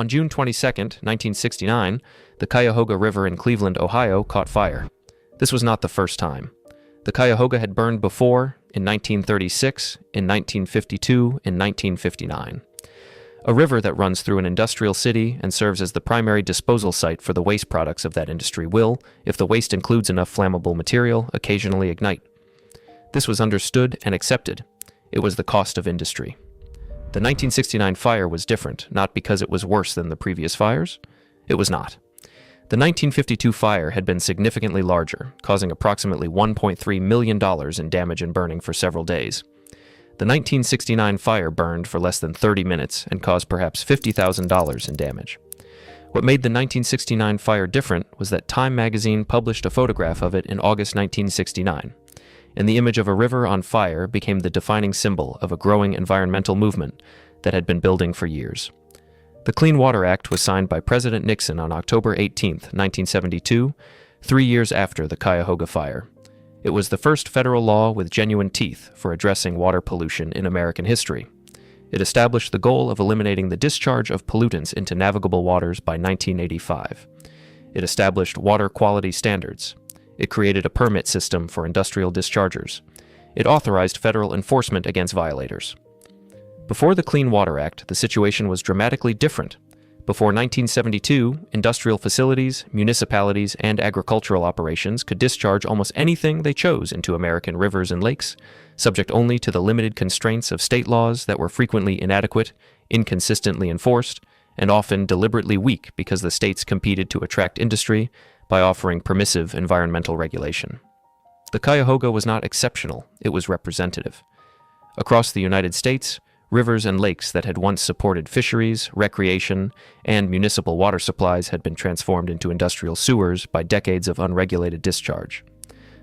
On June 22, 1969, the Cuyahoga River in Cleveland, Ohio, caught fire. This was not the first time. The Cuyahoga had burned before, in 1936, in 1952, in 1959. A river that runs through an industrial city and serves as the primary disposal site for the waste products of that industry will, if the waste includes enough flammable material, occasionally ignite. This was understood and accepted. It was the cost of industry. The 1969 fire was different, not because it was worse than the previous fires. It was not. The 1952 fire had been significantly larger, causing approximately $1.3 million in damage and burning for several days. The 1969 fire burned for less than 30 minutes and caused perhaps $50,000 in damage. What made the 1969 fire different was that Time magazine published a photograph of it in August 1969, and the image of a river on fire became the defining symbol of a growing environmental movement that had been building for years. The Clean Water Act was signed by President Nixon on October 18, 1972, 3 years after the Cuyahoga fire. It was the first federal law with genuine teeth for addressing water pollution in American history. It established the goal of eliminating the discharge of pollutants into navigable waters by 1985. It established water quality standards. It created a permit system for industrial dischargers. It authorized federal enforcement against violators. Before the Clean Water Act, the situation was dramatically different. Before 1972, industrial facilities, municipalities, and agricultural operations could discharge almost anything they chose into American rivers and lakes, subject only to the limited constraints of state laws that were frequently inadequate, inconsistently enforced, and often deliberately weak because the states competed to attract industry by offering permissive environmental regulation. The Cuyahoga was not exceptional, it was representative. Across the United States, rivers and lakes that had once supported fisheries, recreation, and municipal water supplies had been transformed into industrial sewers by decades of unregulated discharge.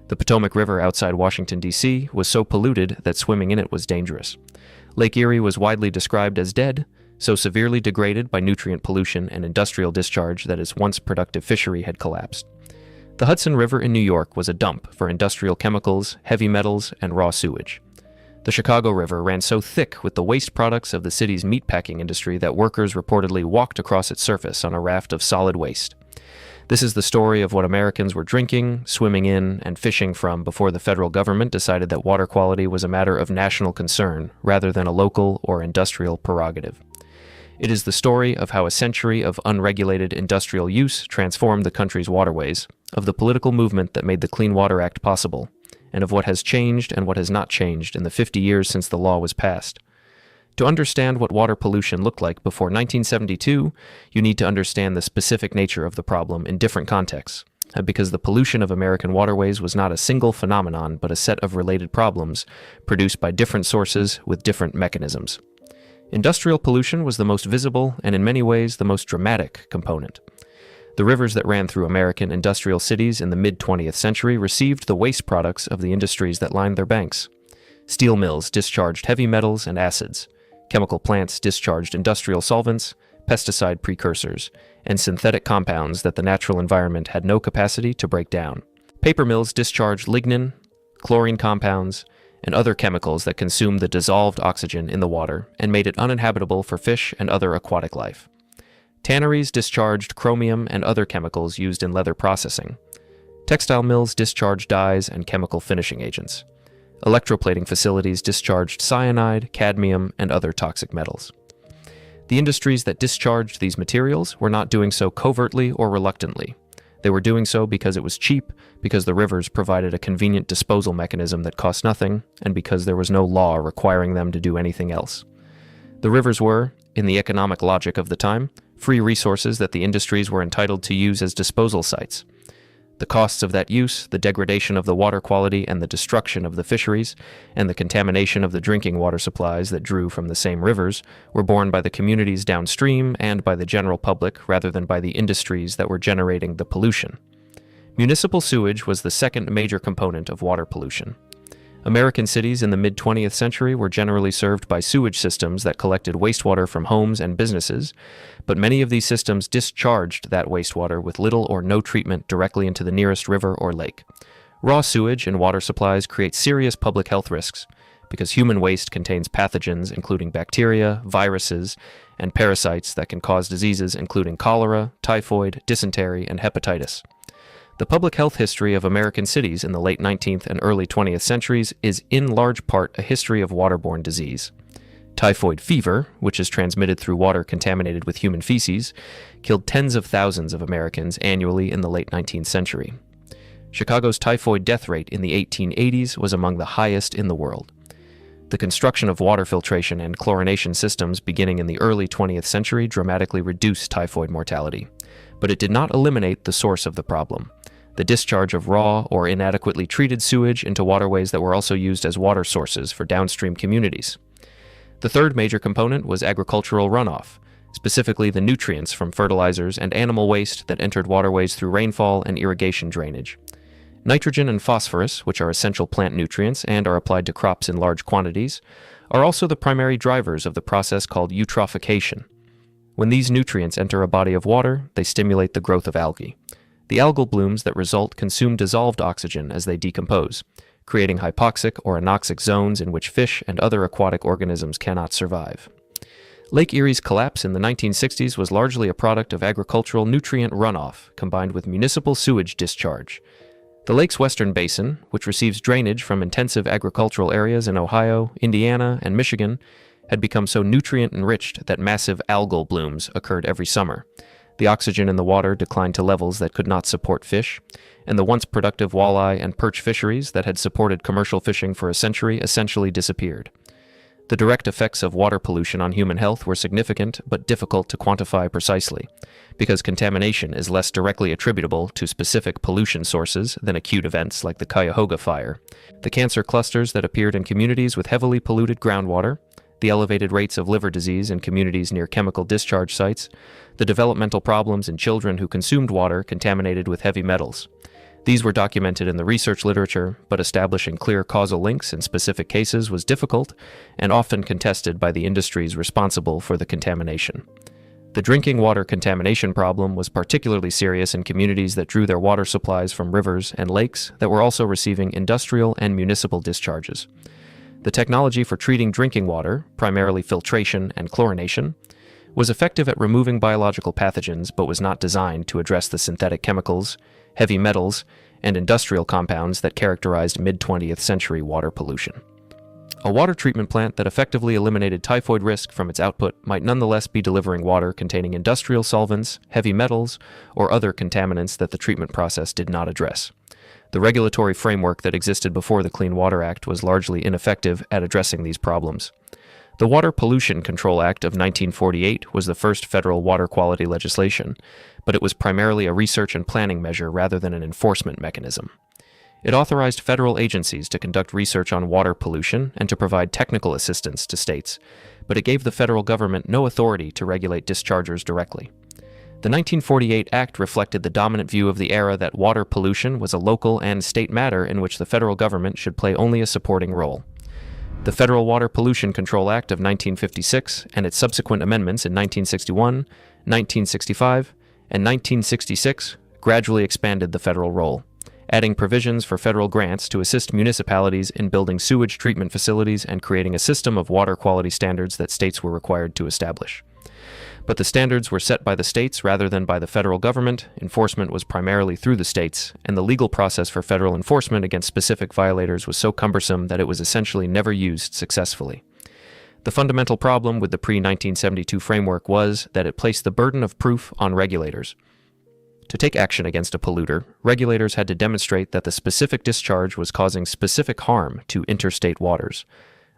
The Potomac River outside Washington, D.C. was so polluted that swimming in it was dangerous. Lake Erie was widely described as dead, so severely degraded by nutrient pollution and industrial discharge that its once productive fishery had collapsed. The Hudson River in New York was a dump for industrial chemicals, heavy metals, and raw sewage. The Chicago River ran so thick with the waste products of the city's meatpacking industry that workers reportedly walked across its surface on a raft of solid waste. This is the story of what Americans were drinking, swimming in, and fishing from before the federal government decided that water quality was a matter of national concern rather than a local or industrial prerogative. It is the story of how a century of unregulated industrial use transformed the country's waterways, of the political movement that made the Clean Water Act possible, and of what has changed and what has not changed in the 50 years since the law was passed. To understand what water pollution looked like before 1972, you need to understand the specific nature of the problem in different contexts, because the pollution of American waterways was not a single phenomenon but a set of related problems produced by different sources with different mechanisms. Industrial pollution was the most visible and in many ways the most dramatic component. The rivers that ran through American industrial cities in the mid-20th century received the waste products of the industries that lined their banks. Steel mills discharged heavy metals and acids. Chemical plants discharged industrial solvents, pesticide precursors, and synthetic compounds that the natural environment had no capacity to break down. Paper mills discharged lignin, chlorine compounds, and other chemicals that consumed the dissolved oxygen in the water and made it uninhabitable for fish and other aquatic life. Tanneries discharged chromium and other chemicals used in leather processing. Textile mills discharged dyes and chemical finishing agents. Electroplating facilities discharged cyanide, cadmium, and other toxic metals. The industries that discharged these materials were not doing so covertly or reluctantly. They were doing so because it was cheap, because the rivers provided a convenient disposal mechanism that cost nothing, and because there was no law requiring them to do anything else. The rivers were, in the economic logic of the time, free resources that the industries were entitled to use as disposal sites. The costs of that use, the degradation of the water quality and the destruction of the fisheries, and the contamination of the drinking water supplies that drew from the same rivers, were borne by the communities downstream and by the general public rather than by the industries that were generating the pollution. Municipal sewage was the second major component of water pollution. American cities in the mid-20th century were generally served by sewage systems that collected wastewater from homes and businesses, but many of these systems discharged that wastewater with little or no treatment directly into the nearest river or lake. Raw sewage and water supplies create serious public health risks because human waste contains pathogens including bacteria, viruses, and parasites that can cause diseases including cholera, typhoid, dysentery, and hepatitis. The public health history of American cities in the late 19th and early 20th centuries is in large part a history of waterborne disease. Typhoid fever, which is transmitted through water contaminated with human feces, killed tens of thousands of Americans annually in the late 19th century. Chicago's typhoid death rate in the 1880s was among the highest in the world. The construction of water filtration and chlorination systems beginning in the early 20th century dramatically reduced typhoid mortality, but it did not eliminate the source of the problem: the discharge of raw or inadequately treated sewage into waterways that were also used as water sources for downstream communities. The third major component was agricultural runoff, specifically the nutrients from fertilizers and animal waste that entered waterways through rainfall and irrigation drainage. Nitrogen and phosphorus, which are essential plant nutrients and are applied to crops in large quantities, are also the primary drivers of the process called eutrophication. When these nutrients enter a body of water, they stimulate the growth of algae. The algal blooms that result consume dissolved oxygen as they decompose, creating hypoxic or anoxic zones in which fish and other aquatic organisms cannot survive. Lake Erie's collapse in the 1960s was largely a product of agricultural nutrient runoff combined with municipal sewage discharge. The lake's western basin, which receives drainage from intensive agricultural areas in Ohio, Indiana, and Michigan, had become so nutrient-enriched that massive algal blooms occurred every summer. The oxygen in the water declined to levels that could not support fish, and the once productive walleye and perch fisheries that had supported commercial fishing for a century essentially disappeared. The direct effects of water pollution on human health were significant but difficult to quantify precisely, because contamination is less directly attributable to specific pollution sources than acute events like the Cuyahoga fire. The cancer clusters that appeared in communities with heavily polluted groundwater, the elevated rates of liver disease in communities near chemical discharge sites, the developmental problems in children who consumed water contaminated with heavy metals. These were documented in the research literature, but establishing clear causal links in specific cases was difficult and often contested by the industries responsible for the contamination. The drinking water contamination problem was particularly serious in communities that drew their water supplies from rivers and lakes that were also receiving industrial and municipal discharges. The technology for treating drinking water, primarily filtration and chlorination, was effective at removing biological pathogens but was not designed to address the synthetic chemicals, heavy metals, and industrial compounds that characterized mid-20th century water pollution. A water treatment plant that effectively eliminated typhoid risk from its output might nonetheless be delivering water containing industrial solvents, heavy metals, or other contaminants that the treatment process did not address. The regulatory framework that existed before the Clean Water Act was largely ineffective at addressing these problems. The Water Pollution Control Act of 1948 was the first federal water quality legislation, but it was primarily a research and planning measure rather than an enforcement mechanism. It authorized federal agencies to conduct research on water pollution and to provide technical assistance to states, but it gave the federal government no authority to regulate dischargers directly. The 1948 Act reflected the dominant view of the era that water pollution was a local and state matter in which the federal government should play only a supporting role. The Federal Water Pollution Control Act of 1956 and its subsequent amendments in 1961, 1965, and 1966 gradually expanded the federal role, adding provisions for federal grants to assist municipalities in building sewage treatment facilities and creating a system of water quality standards that states were required to establish. But the standards were set by the states rather than by the federal government, enforcement was primarily through the states, and the legal process for federal enforcement against specific violators was so cumbersome that it was essentially never used successfully. The fundamental problem with the pre-1972 framework was that it placed the burden of proof on regulators. To take action against a polluter, regulators had to demonstrate that the specific discharge was causing specific harm to interstate waters,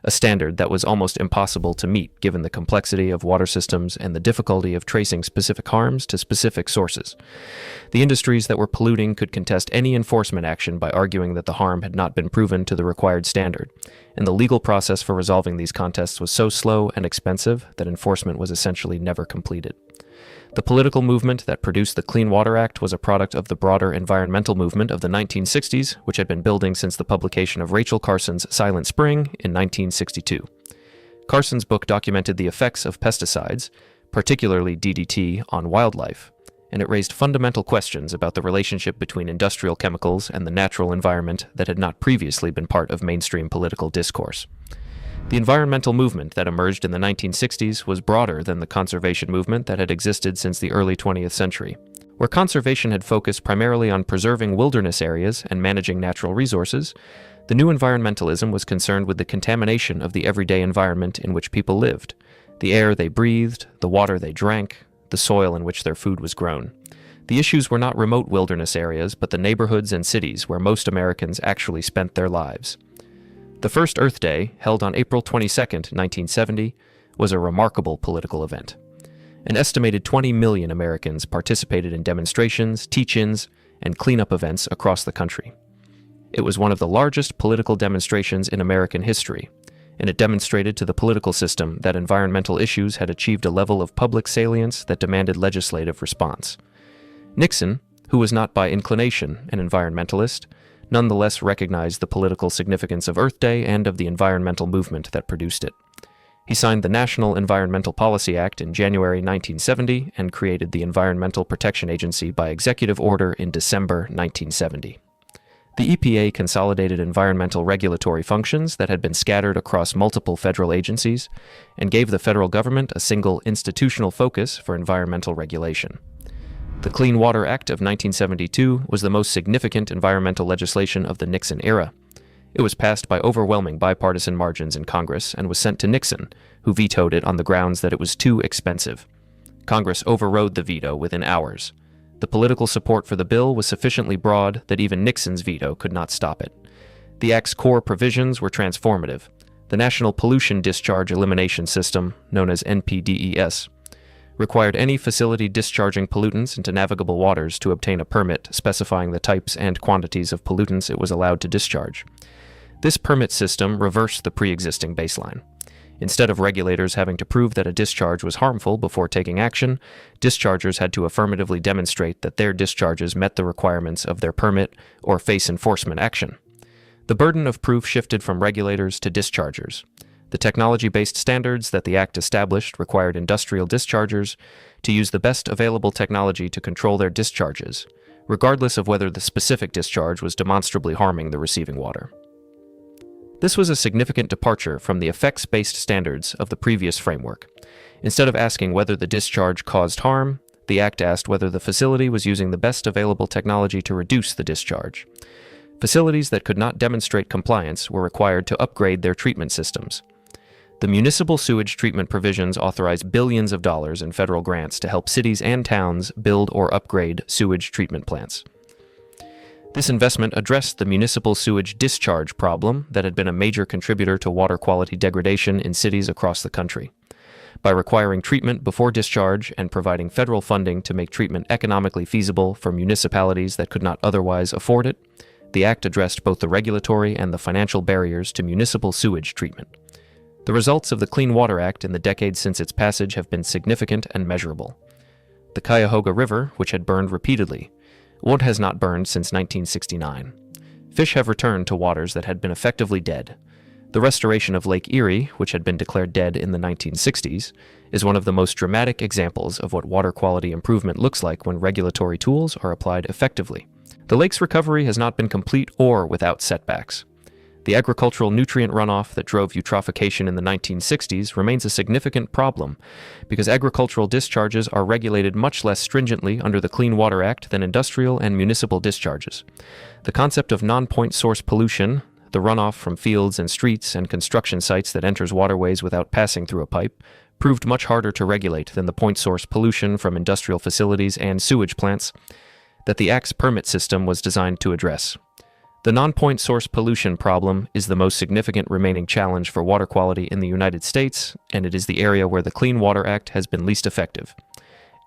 a standard that was almost impossible to meet given the complexity of water systems and the difficulty of tracing specific harms to specific sources. The industries that were polluting could contest any enforcement action by arguing that the harm had not been proven to the required standard, and the legal process for resolving these contests was so slow and expensive that enforcement was essentially never completed. The political movement that produced the Clean Water Act was a product of the broader environmental movement of the 1960s, which had been building since the publication of Rachel Carson's Silent Spring in 1962. Carson's book documented the effects of pesticides, particularly DDT, on wildlife, and it raised fundamental questions about the relationship between industrial chemicals and the natural environment that had not previously been part of mainstream political discourse. The environmental movement that emerged in the 1960s was broader than the conservation movement that had existed since the early 20th century. Where conservation had focused primarily on preserving wilderness areas and managing natural resources, the new environmentalism was concerned with the contamination of the everyday environment in which people lived, the air they breathed, the water they drank, the soil in which their food was grown. The issues were not remote wilderness areas, but the neighborhoods and cities where most Americans actually spent their lives. The first Earth Day, held on April 22, 1970, was a remarkable political event. An estimated 20 million Americans participated in demonstrations, teach-ins, and cleanup events across the country. It was one of the largest political demonstrations in American history, and it demonstrated to the political system that environmental issues had achieved a level of public salience that demanded legislative response. Nixon, who was not by inclination an environmentalist, nonetheless recognized the political significance of Earth Day and of the environmental movement that produced it. He signed the National Environmental Policy Act in January 1970 and created the Environmental Protection Agency by executive order in December 1970. The EPA consolidated environmental regulatory functions that had been scattered across multiple federal agencies and gave the federal government a single institutional focus for environmental regulation. The Clean Water Act of 1972 was the most significant environmental legislation of the Nixon era. It was passed by overwhelming bipartisan margins in Congress and was sent to Nixon, who vetoed it on the grounds that it was too expensive. Congress overrode the veto within hours. The political support for the bill was sufficiently broad that even Nixon's veto could not stop it. The Act's core provisions were transformative. The National Pollution Discharge Elimination System, known as NPDES, required any facility discharging pollutants into navigable waters to obtain a permit specifying the types and quantities of pollutants it was allowed to discharge. This permit system reversed the pre-existing baseline. Instead of regulators having to prove that a discharge was harmful before taking action, dischargers had to affirmatively demonstrate that their discharges met the requirements of their permit or face enforcement action. The burden of proof shifted from regulators to dischargers. The technology-based standards that the Act established required industrial dischargers to use the best available technology to control their discharges, regardless of whether the specific discharge was demonstrably harming the receiving water. This was a significant departure from the effects-based standards of the previous framework. Instead of asking whether the discharge caused harm, the Act asked whether the facility was using the best available technology to reduce the discharge. Facilities that could not demonstrate compliance were required to upgrade their treatment systems. The municipal sewage treatment provisions authorize billions of dollars in federal grants to help cities and towns build or upgrade sewage treatment plants. This investment addressed the municipal sewage discharge problem that had been a major contributor to water quality degradation in cities across the country. By requiring treatment before discharge and providing federal funding to make treatment economically feasible for municipalities that could not otherwise afford it, the Act addressed both the regulatory and the financial barriers to municipal sewage treatment. The results of the Clean Water Act in the decades since its passage have been significant and measurable. The Cuyahoga River, which had burned repeatedly, has not burned since 1969. Fish have returned to waters that had been effectively dead. The restoration of Lake Erie, which had been declared dead in the 1960s, is one of the most dramatic examples of what water quality improvement looks like when regulatory tools are applied effectively. The lake's recovery has not been complete or without setbacks. The agricultural nutrient runoff that drove eutrophication in the 1960s remains a significant problem because agricultural discharges are regulated much less stringently under the Clean Water Act than industrial and municipal discharges. The concept of non-point source pollution, the runoff from fields and streets and construction sites that enters waterways without passing through a pipe, proved much harder to regulate than the point source pollution from industrial facilities and sewage plants that the Act's permit system was designed to address. The non-point source pollution problem is the most significant remaining challenge for water quality in the United States, and it is the area where the Clean Water Act has been least effective.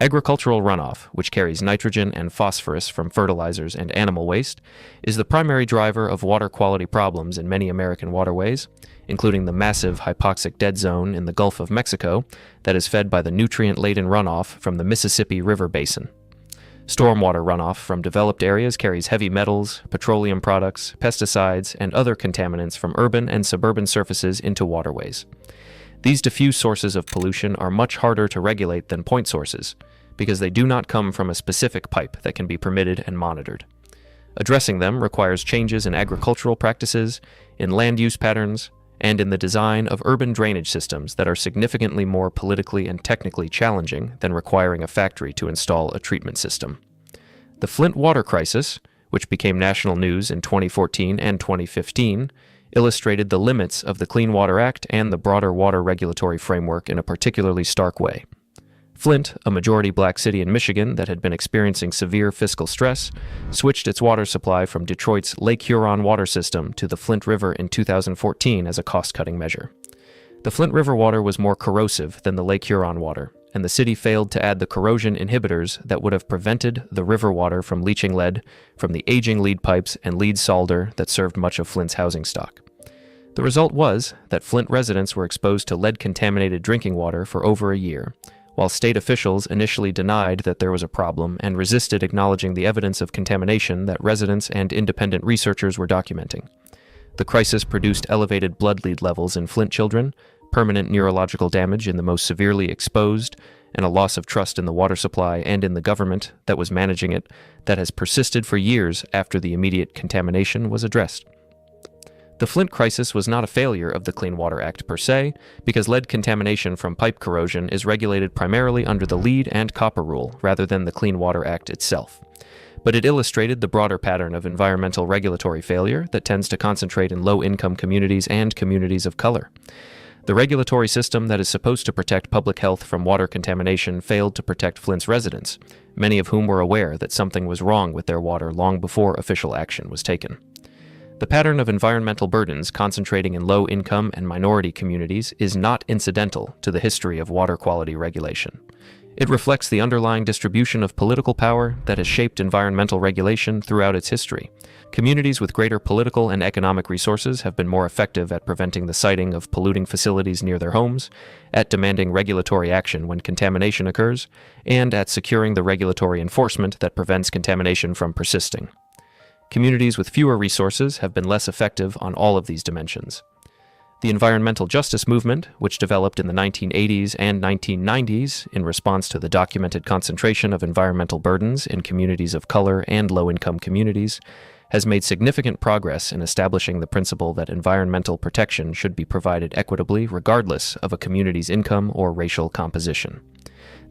Agricultural runoff, which carries nitrogen and phosphorus from fertilizers and animal waste, is the primary driver of water quality problems in many American waterways, including the massive hypoxic dead zone in the Gulf of Mexico that is fed by the nutrient-laden runoff from the Mississippi River Basin. Stormwater runoff from developed areas carries heavy metals, petroleum products, pesticides, and other contaminants from urban and suburban surfaces into waterways. These diffuse sources of pollution are much harder to regulate than point sources, because they do not come from a specific pipe that can be permitted and monitored. Addressing them requires changes in agricultural practices, in land use patterns, and in the design of urban drainage systems that are significantly more politically and technically challenging than requiring a factory to install a treatment system. The Flint water crisis, which became national news in 2014 and 2015, illustrated the limits of the Clean Water Act and the broader water regulatory framework in a particularly stark way. Flint, a majority black city in Michigan that had been experiencing severe fiscal stress, switched its water supply from Detroit's Lake Huron water system to the Flint River in 2014 as a cost-cutting measure. The Flint River water was more corrosive than the Lake Huron water, and the city failed to add the corrosion inhibitors that would have prevented the river water from leaching lead from the aging lead pipes and lead solder that served much of Flint's housing stock. The result was that Flint residents were exposed to lead-contaminated drinking water for over a year, while state officials initially denied that there was a problem and resisted acknowledging the evidence of contamination that residents and independent researchers were documenting. The crisis produced elevated blood lead levels in Flint children, permanent neurological damage in the most severely exposed, and a loss of trust in the water supply and in the government that was managing it that has persisted for years after the immediate contamination was addressed. The Flint crisis was not a failure of the Clean Water Act per se, because lead contamination from pipe corrosion is regulated primarily under the lead and copper rule rather than the Clean Water Act itself. But it illustrated the broader pattern of environmental regulatory failure that tends to concentrate in low-income communities and communities of color. The regulatory system that is supposed to protect public health from water contamination failed to protect Flint's residents, many of whom were aware that something was wrong with their water long before official action was taken. The pattern of environmental burdens concentrating in low-income and minority communities is not incidental to the history of water quality regulation. It reflects the underlying distribution of political power that has shaped environmental regulation throughout its history. Communities with greater political and economic resources have been more effective at preventing the siting of polluting facilities near their homes, at demanding regulatory action when contamination occurs, and at securing the regulatory enforcement that prevents contamination from persisting. Communities with fewer resources have been less effective on all of these dimensions. The environmental justice movement, which developed in the 1980s and 1990s in response to the documented concentration of environmental burdens in communities of color and low-income communities, has made significant progress in establishing the principle that environmental protection should be provided equitably regardless of a community's income or racial composition.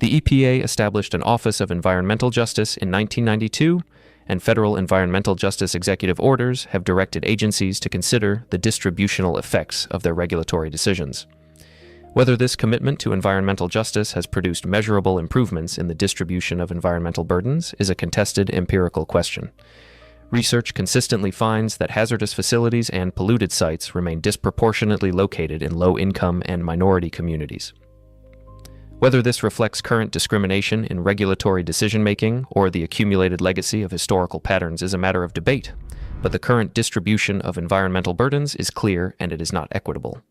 The EPA established an Office of Environmental Justice in 1992, and federal environmental justice executive orders have directed agencies to consider the distributional effects of their regulatory decisions. Whether this commitment to environmental justice has produced measurable improvements in the distribution of environmental burdens is a contested empirical question. Research consistently finds that hazardous facilities and polluted sites remain disproportionately located in low-income and minority communities. Whether this reflects current discrimination in regulatory decision-making or the accumulated legacy of historical patterns is a matter of debate, but the current distribution of environmental burdens is clear and it is not equitable.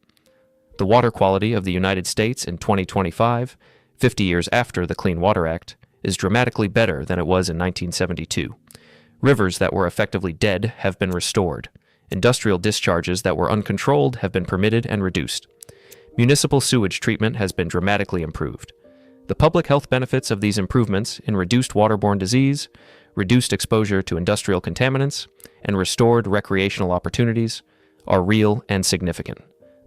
The water quality of the United States in 2025, 50 years after the Clean Water Act, is dramatically better than it was in 1972. Rivers that were effectively dead have been restored. Industrial discharges that were uncontrolled have been permitted and reduced. Municipal sewage treatment has been dramatically improved. The public health benefits of these improvements in reduced waterborne disease, reduced exposure to industrial contaminants, and restored recreational opportunities are real and significant.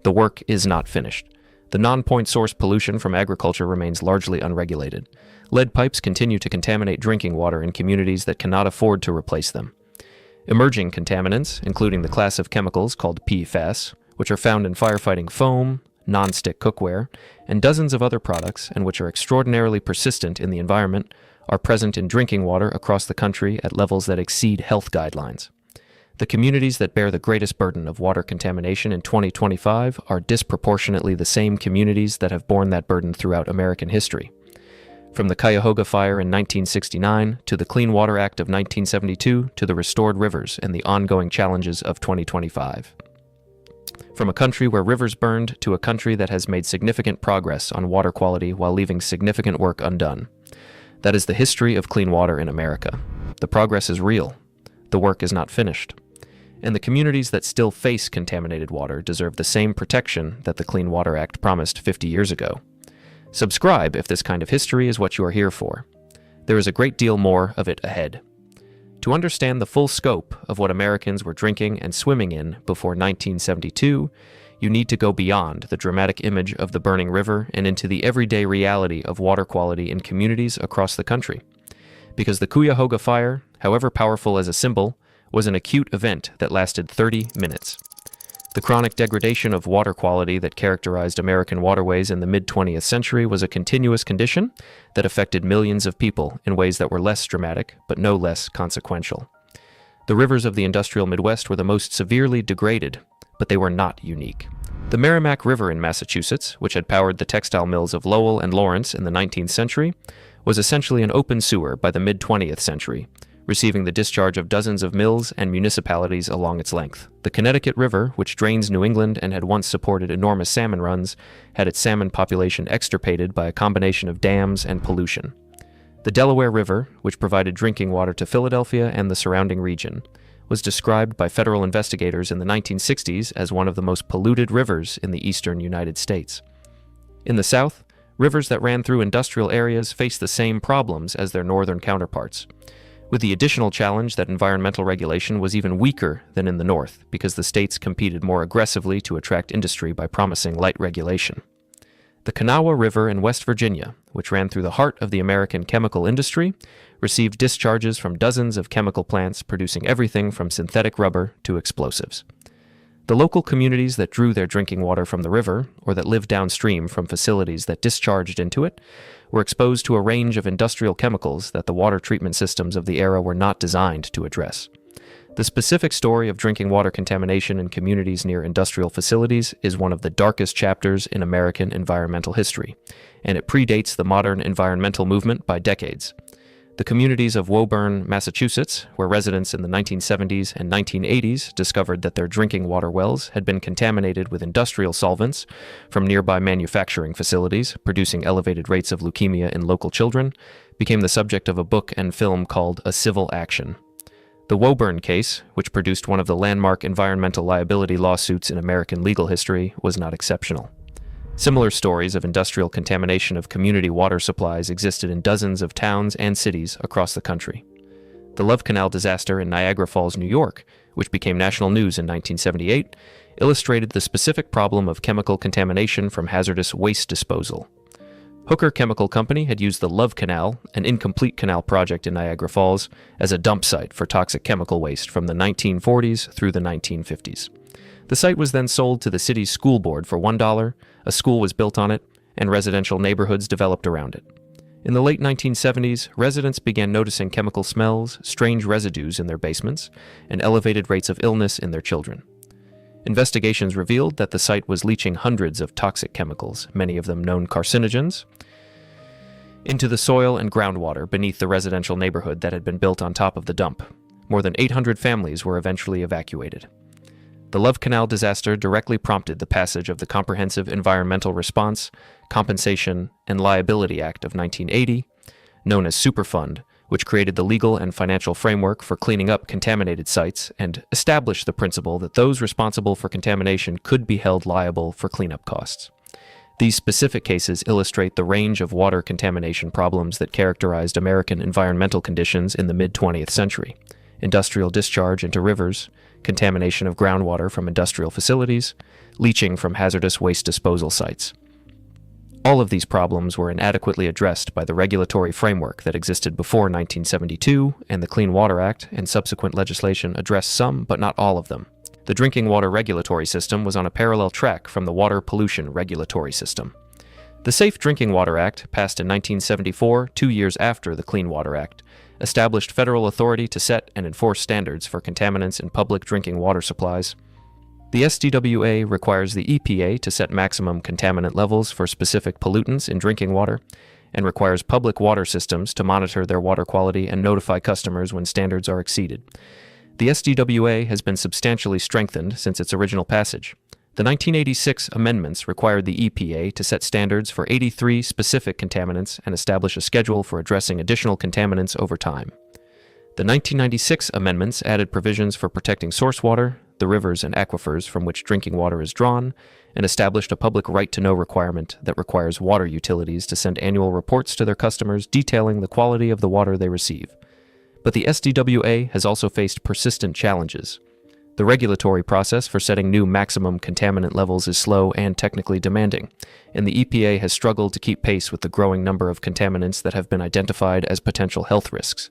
The work is not finished. The non-point source pollution from agriculture remains largely unregulated. Lead pipes continue to contaminate drinking water in communities that cannot afford to replace them. Emerging contaminants, including the class of chemicals called PFAS, which are found in firefighting foam, non-stick cookware, and dozens of other products, and which are extraordinarily persistent in the environment, are present in drinking water across the country at levels that exceed health guidelines. The communities that bear the greatest burden of water contamination in 2025 are disproportionately the same communities that have borne that burden throughout American history. From the Cuyahoga Fire in 1969 to the Clean Water Act of 1972 to the restored rivers and the ongoing challenges of 2025. From a country where rivers burned to a country that has made significant progress on water quality while leaving significant work undone. That is the history of clean water in America. The progress is real. The work is not finished. And the communities that still face contaminated water deserve the same protection that the Clean Water Act promised 50 years ago. Subscribe if this kind of history is what you are here for. There is a great deal more of it ahead. To understand the full scope of what Americans were drinking and swimming in before 1972, you need to go beyond the dramatic image of the burning river and into the everyday reality of water quality in communities across the country. Because the Cuyahoga Fire, however powerful as a symbol, was an acute event that lasted 30 minutes. The chronic degradation of water quality that characterized American waterways in the mid-20th century was a continuous condition that affected millions of people in ways that were less dramatic, but no less consequential. The rivers of the industrial Midwest were the most severely degraded, but they were not unique. The Merrimack River in Massachusetts, which had powered the textile mills of Lowell and Lawrence in the 19th century, was essentially an open sewer by the mid-20th century, receiving the discharge of dozens of mills and municipalities along its length. The Connecticut River, which drains New England and had once supported enormous salmon runs, had its salmon population extirpated by a combination of dams and pollution. The Delaware River, which provided drinking water to Philadelphia and the surrounding region, was described by federal investigators in the 1960s as one of the most polluted rivers in the eastern United States. In the South, rivers that ran through industrial areas faced the same problems as their northern counterparts, with the additional challenge that environmental regulation was even weaker than in the North because the states competed more aggressively to attract industry by promising light regulation. The Kanawha River in West Virginia, which ran through the heart of the American chemical industry, received discharges from dozens of chemical plants producing everything from synthetic rubber to explosives. The local communities that drew their drinking water from the river, or that lived downstream from facilities that discharged into it, were exposed to a range of industrial chemicals that the water treatment systems of the era were not designed to address. The specific story of drinking water contamination in communities near industrial facilities is one of the darkest chapters in American environmental history, and it predates the modern environmental movement by decades. The communities of Woburn, Massachusetts, where residents in the 1970s and 1980s discovered that their drinking water wells had been contaminated with industrial solvents from nearby manufacturing facilities, producing elevated rates of leukemia in local children, became the subject of a book and film called A Civil Action. The Woburn case, which produced one of the landmark environmental liability lawsuits in American legal history, was not exceptional. Similar stories of industrial contamination of community water supplies existed in dozens of towns and cities across the country. The Love Canal disaster in Niagara Falls, New York, which became national news in 1978, illustrated the specific problem of chemical contamination from hazardous waste disposal. Hooker Chemical Company had used the Love Canal, an incomplete canal project in Niagara Falls, as a dump site for toxic chemical waste from the 1940s through the 1950s. The site was then sold to the city's school board for $1, a school was built on it, and residential neighborhoods developed around it. In the late 1970s, residents began noticing chemical smells, strange residues in their basements, and elevated rates of illness in their children. Investigations revealed that the site was leaching hundreds of toxic chemicals, many of them known carcinogens, into the soil and groundwater beneath the residential neighborhood that had been built on top of the dump. More than 800 families were eventually evacuated. The Love Canal disaster directly prompted the passage of the Comprehensive Environmental Response, Compensation, and Liability Act of 1980, known as Superfund, which created the legal and financial framework for cleaning up contaminated sites and established the principle that those responsible for contamination could be held liable for cleanup costs. These specific cases illustrate the range of water contamination problems that characterized American environmental conditions in the mid-20th century: industrial discharge into rivers, contamination of groundwater from industrial facilities, leaching from hazardous waste disposal sites. All of these problems were inadequately addressed by the regulatory framework that existed before 1972, and the Clean Water Act and subsequent legislation addressed some but not all of them. The drinking water regulatory system was on a parallel track from the water pollution regulatory system. The Safe Drinking Water Act, passed in 1974, 2 years after the Clean Water Act, established federal authority to set and enforce standards for contaminants in public drinking water supplies. The SDWA requires the EPA to set maximum contaminant levels for specific pollutants in drinking water, and requires public water systems to monitor their water quality and notify customers when standards are exceeded. The SDWA has been substantially strengthened since its original passage. The 1986 amendments required the EPA to set standards for 83 specific contaminants and establish a schedule for addressing additional contaminants over time. The 1996 amendments added provisions for protecting source water, the rivers and aquifers from which drinking water is drawn, and established a public right-to-know requirement that requires water utilities to send annual reports to their customers detailing the quality of the water they receive. But the SDWA has also faced persistent challenges. The regulatory process for setting new maximum contaminant levels is slow and technically demanding, and the EPA has struggled to keep pace with the growing number of contaminants that have been identified as potential health risks.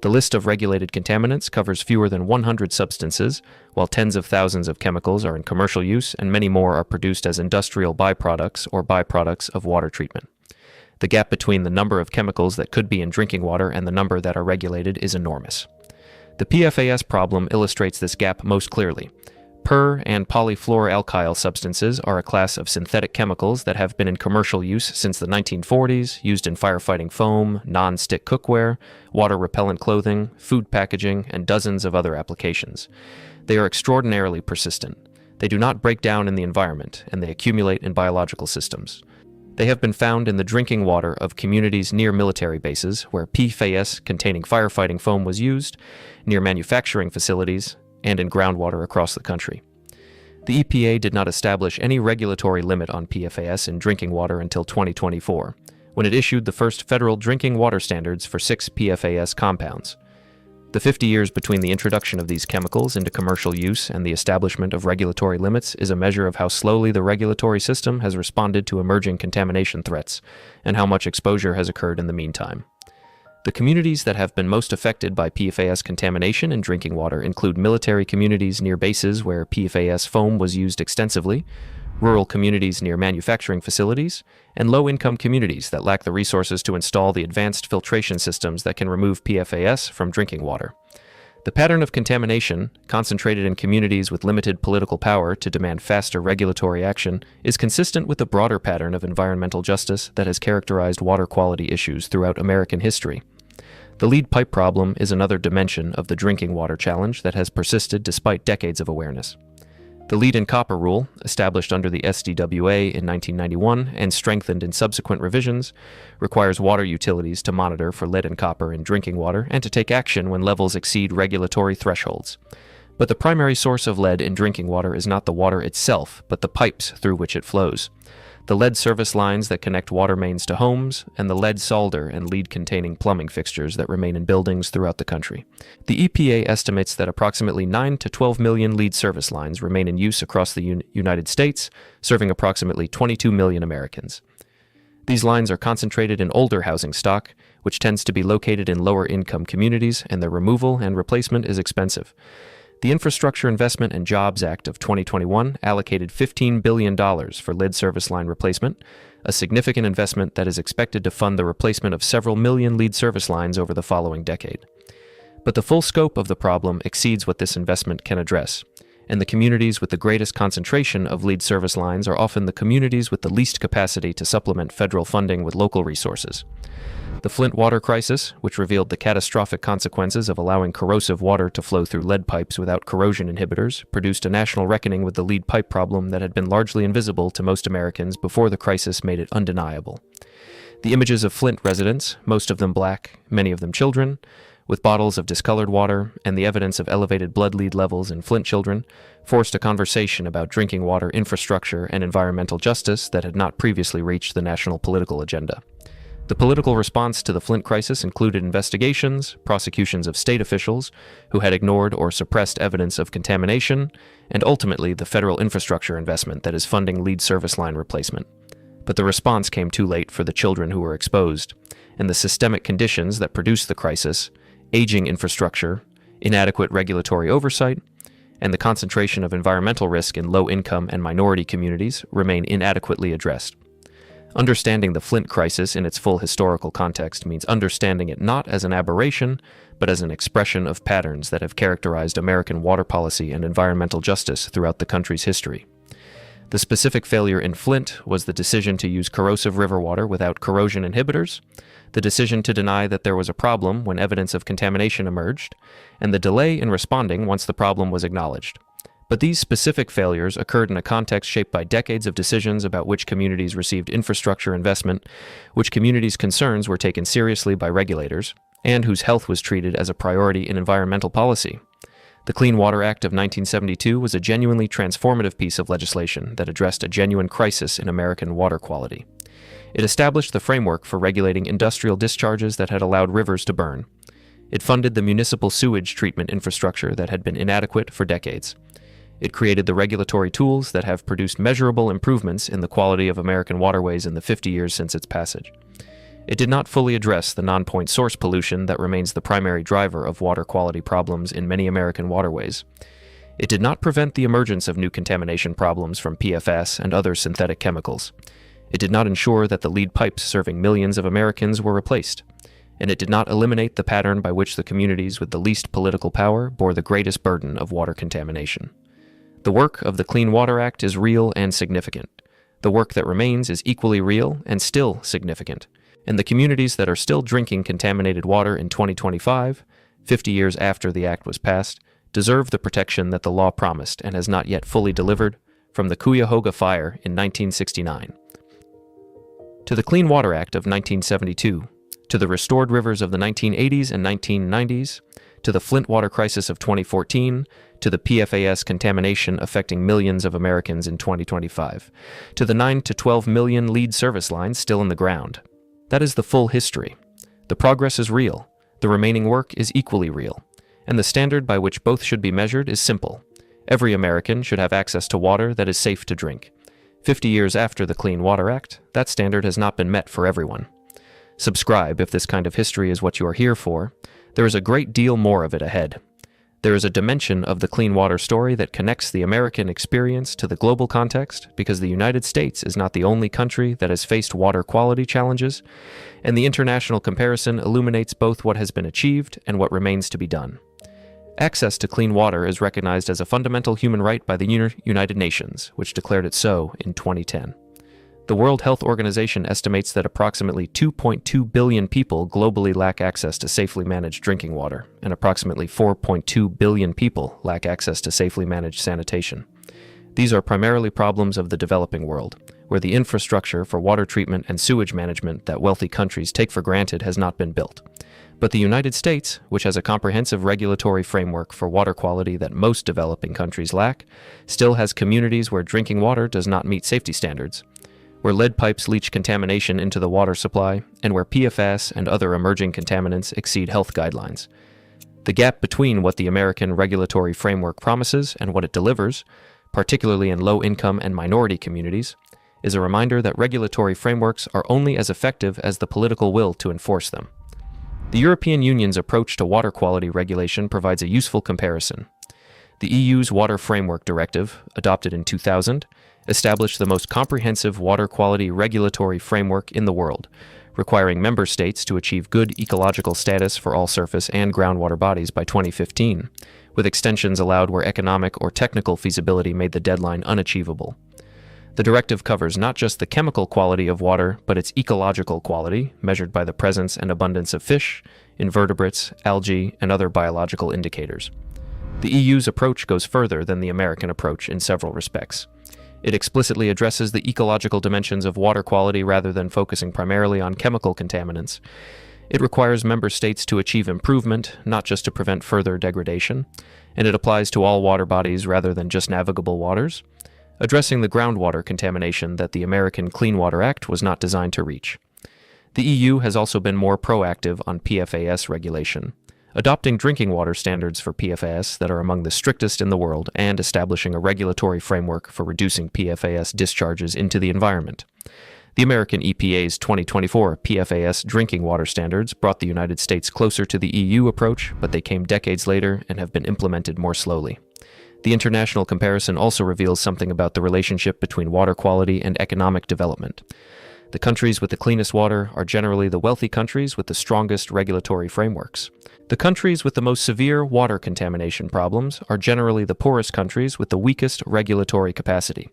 The list of regulated contaminants covers fewer than 100 substances, while tens of thousands of chemicals are in commercial use and many more are produced as industrial byproducts or byproducts of water treatment. The gap between the number of chemicals that could be in drinking water and the number that are regulated is enormous. The PFAS problem illustrates this gap most clearly. Per- and polyfluoroalkyl substances are a class of synthetic chemicals that have been in commercial use since the 1940s, used in firefighting foam, non-stick cookware, water-repellent clothing, food packaging, and dozens of other applications. They are extraordinarily persistent. They do not break down in the environment, and they accumulate in biological systems. They have been found in the drinking water of communities near military bases, where PFAS-containing firefighting foam was used, near manufacturing facilities, and in groundwater across the country. The EPA did not establish any regulatory limit on PFAS in drinking water until 2024, when it issued the first federal drinking water standards for 6 PFAS compounds. The 50 years between the introduction of these chemicals into commercial use and the establishment of regulatory limits is a measure of how slowly the regulatory system has responded to emerging contamination threats, and how much exposure has occurred in the meantime. The communities that have been most affected by PFAS contamination in drinking water include military communities near bases where PFAS foam was used extensively, rural communities near manufacturing facilities, and low-income communities that lack the resources to install the advanced filtration systems that can remove PFAS from drinking water. The pattern of contamination, concentrated in communities with limited political power to demand faster regulatory action, is consistent with the broader pattern of environmental justice that has characterized water quality issues throughout American history. The lead pipe problem is another dimension of the drinking water challenge that has persisted despite decades of awareness. The lead and copper rule, established under the SDWA in 1991 and strengthened in subsequent revisions, requires water utilities to monitor for lead and copper in drinking water and to take action when levels exceed regulatory thresholds. But the primary source of lead in drinking water is not the water itself, but the pipes through which it flows. The lead service lines that connect water mains to homes, and the lead solder and lead-containing plumbing fixtures that remain in buildings throughout the country. The EPA estimates that approximately 9 to 12 million lead service lines remain in use across the United States, serving approximately 22 million Americans. These lines are concentrated in older housing stock, which tends to be located in lower-income communities, and their removal and replacement is expensive. The Infrastructure Investment and Jobs Act of 2021 allocated $15 billion for lead service line replacement, a significant investment that is expected to fund the replacement of several million lead service lines over the following decade. But the full scope of the problem exceeds what this investment can address, and the communities with the greatest concentration of lead service lines are often the communities with the least capacity to supplement federal funding with local resources. The Flint water crisis, which revealed the catastrophic consequences of allowing corrosive water to flow through lead pipes without corrosion inhibitors, produced a national reckoning with the lead pipe problem that had been largely invisible to most Americans before the crisis made it undeniable. The images of Flint residents, most of them black, many of them children, with bottles of discolored water, and the evidence of elevated blood lead levels in Flint children, forced a conversation about drinking water infrastructure and environmental justice that had not previously reached the national political agenda. The political response to the Flint crisis included investigations, prosecutions of state officials who had ignored or suppressed evidence of contamination, and ultimately the federal infrastructure investment that is funding lead service line replacement. But the response came too late for the children who were exposed, and the systemic conditions that produced the crisis, aging infrastructure, inadequate regulatory oversight, and the concentration of environmental risk in low-income and minority communities remain inadequately addressed. Understanding the Flint crisis in its full historical context means understanding it not as an aberration, but as an expression of patterns that have characterized American water policy and environmental justice throughout the country's history. The specific failure in Flint was the decision to use corrosive river water without corrosion inhibitors, the decision to deny that there was a problem when evidence of contamination emerged, and the delay in responding once the problem was acknowledged. But these specific failures occurred in a context shaped by decades of decisions about which communities received infrastructure investment, which communities' concerns were taken seriously by regulators, and whose health was treated as a priority in environmental policy. The Clean Water Act of 1972 was a genuinely transformative piece of legislation that addressed a genuine crisis in American water quality. It established the framework for regulating industrial discharges that had allowed rivers to burn. It funded the municipal sewage treatment infrastructure that had been inadequate for decades. It created the regulatory tools that have produced measurable improvements in the quality of American waterways in the 50 years since its passage. It did not fully address the non-point source pollution that remains the primary driver of water quality problems in many American waterways. It did not prevent the emergence of new contamination problems from PFAS and other synthetic chemicals. It did not ensure that the lead pipes serving millions of Americans were replaced. And it did not eliminate the pattern by which the communities with the least political power bore the greatest burden of water contamination. The work of the Clean Water Act is real and significant. The work that remains is equally real and still significant. And the communities that are still drinking contaminated water in 2025, 50 years after the act was passed, deserve the protection that the law promised and has not yet fully delivered from the Cuyahoga Fire in 1969. To the Clean Water Act of 1972, to the restored rivers of the 1980s and 1990s, to the Flint water crisis of 2014, to the PFAS contamination affecting millions of Americans in 2025, to the 9 to 12 million lead service lines still in the ground. That is the full history. The progress is real, the remaining work is equally real, and the standard by which both should be measured is simple. Every American should have access to water that is safe to drink. 50 years after the Clean Water Act, that standard has not been met for everyone. Subscribe if this kind of history is what you are here for. There is a great deal more of it ahead. There is a dimension of the clean water story that connects the American experience to the global context because the United States is not the only country that has faced water quality challenges, and the international comparison illuminates both what has been achieved and what remains to be done. Access to clean water is recognized as a fundamental human right by the United Nations, which declared it so in 2010. The World Health Organization estimates that approximately 2.2 billion people globally lack access to safely managed drinking water, and approximately 4.2 billion people lack access to safely managed sanitation. These are primarily problems of the developing world, where the infrastructure for water treatment and sewage management that wealthy countries take for granted has not been built. But the United States, which has a comprehensive regulatory framework for water quality that most developing countries lack, still has communities where drinking water does not meet safety standards, where lead pipes leach contamination into the water supply, and where PFAS and other emerging contaminants exceed health guidelines. The gap between what the American regulatory framework promises and what it delivers, particularly in low-income and minority communities, is a reminder that regulatory frameworks are only as effective as the political will to enforce them. The European Union's approach to water quality regulation provides a useful comparison. The EU's Water Framework Directive, adopted in 2000, established the most comprehensive water quality regulatory framework in the world, requiring member states to achieve good ecological status for all surface and groundwater bodies by 2015, with extensions allowed where economic or technical feasibility made the deadline unachievable. The directive covers not just the chemical quality of water, but its ecological quality, measured by the presence and abundance of fish, invertebrates, algae, and other biological indicators. The EU's approach goes further than the American approach in several respects. It explicitly addresses the ecological dimensions of water quality rather than focusing primarily on chemical contaminants. It requires member states to achieve improvement, not just to prevent further degradation, and it applies to all water bodies rather than just navigable waters, addressing the groundwater contamination that the American Clean Water Act was not designed to reach. The EU has also been more proactive on PFAS regulation, adopting drinking water standards for PFAS that are among the strictest in the world and establishing a regulatory framework for reducing PFAS discharges into the environment. The American EPA's 2024 PFAS drinking water standards brought the United States closer to the EU approach, but they came decades later and have been implemented more slowly. The international comparison also reveals something about the relationship between water quality and economic development. The countries with the cleanest water are generally the wealthy countries with the strongest regulatory frameworks. The countries with the most severe water contamination problems are generally the poorest countries with the weakest regulatory capacity.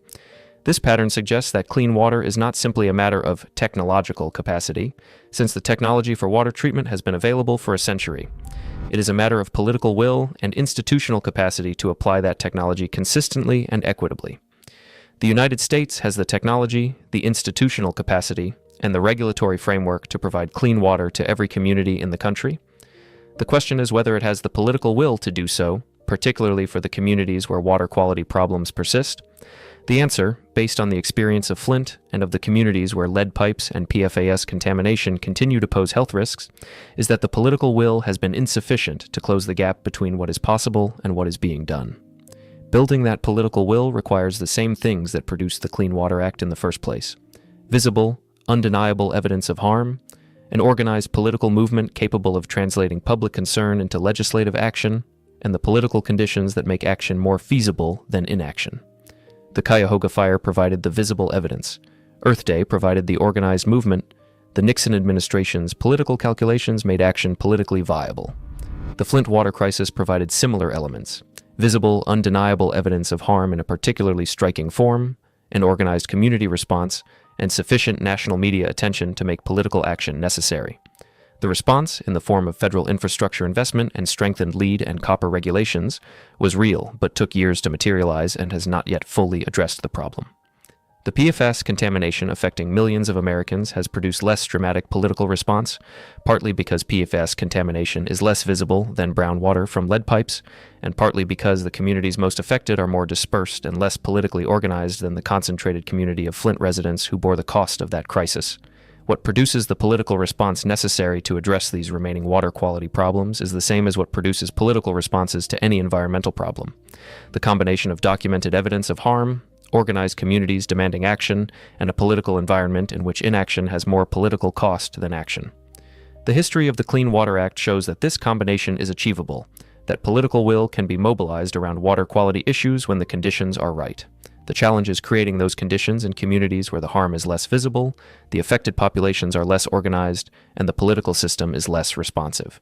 This pattern suggests that clean water is not simply a matter of technological capacity, since the technology for water treatment has been available for a century. It is a matter of political will and institutional capacity to apply that technology consistently and equitably. The United States has the technology, the institutional capacity, and the regulatory framework to provide clean water to every community in the country. The question is whether it has the political will to do so particularly for the communities where water quality problems persist? The answer, based on the experience of Flint and of the communities where lead pipes and PFAS contamination continue to pose health risks, is that the political will has been insufficient to close the gap between what is possible and what is being done. Building that political will requires the same things that produced the Clean Water Act in the first place: visible, undeniable evidence of harm, an organized political movement capable of translating public concern into legislative action, and the political conditions that make action more feasible than inaction. The Cuyahoga Fire provided the visible evidence. Earth Day provided the organized movement. The Nixon administration's political calculations made action politically viable. The Flint water crisis provided similar elements: visible, undeniable evidence of harm in a particularly striking form, an organized community response, and sufficient national media attention to make political action necessary. The response, in the form of federal infrastructure investment and strengthened lead and copper regulations, was real but took years to materialize and has not yet fully addressed the problem. The PFAS contamination affecting millions of Americans has produced less dramatic political response, partly because PFAS contamination is less visible than brown water from lead pipes, and partly because the communities most affected are more dispersed and less politically organized than the concentrated community of Flint residents who bore the cost of that crisis. What produces the political response necessary to address these remaining water quality problems is the same as what produces political responses to any environmental problem: the combination of documented evidence of harm, organized communities demanding action, and a political environment in which inaction has more political cost than action. The history of the Clean Water Act shows that this combination is achievable, that political will can be mobilized around water quality issues when the conditions are right. The challenge is creating those conditions in communities where the harm is less visible, the affected populations are less organized, and the political system is less responsive.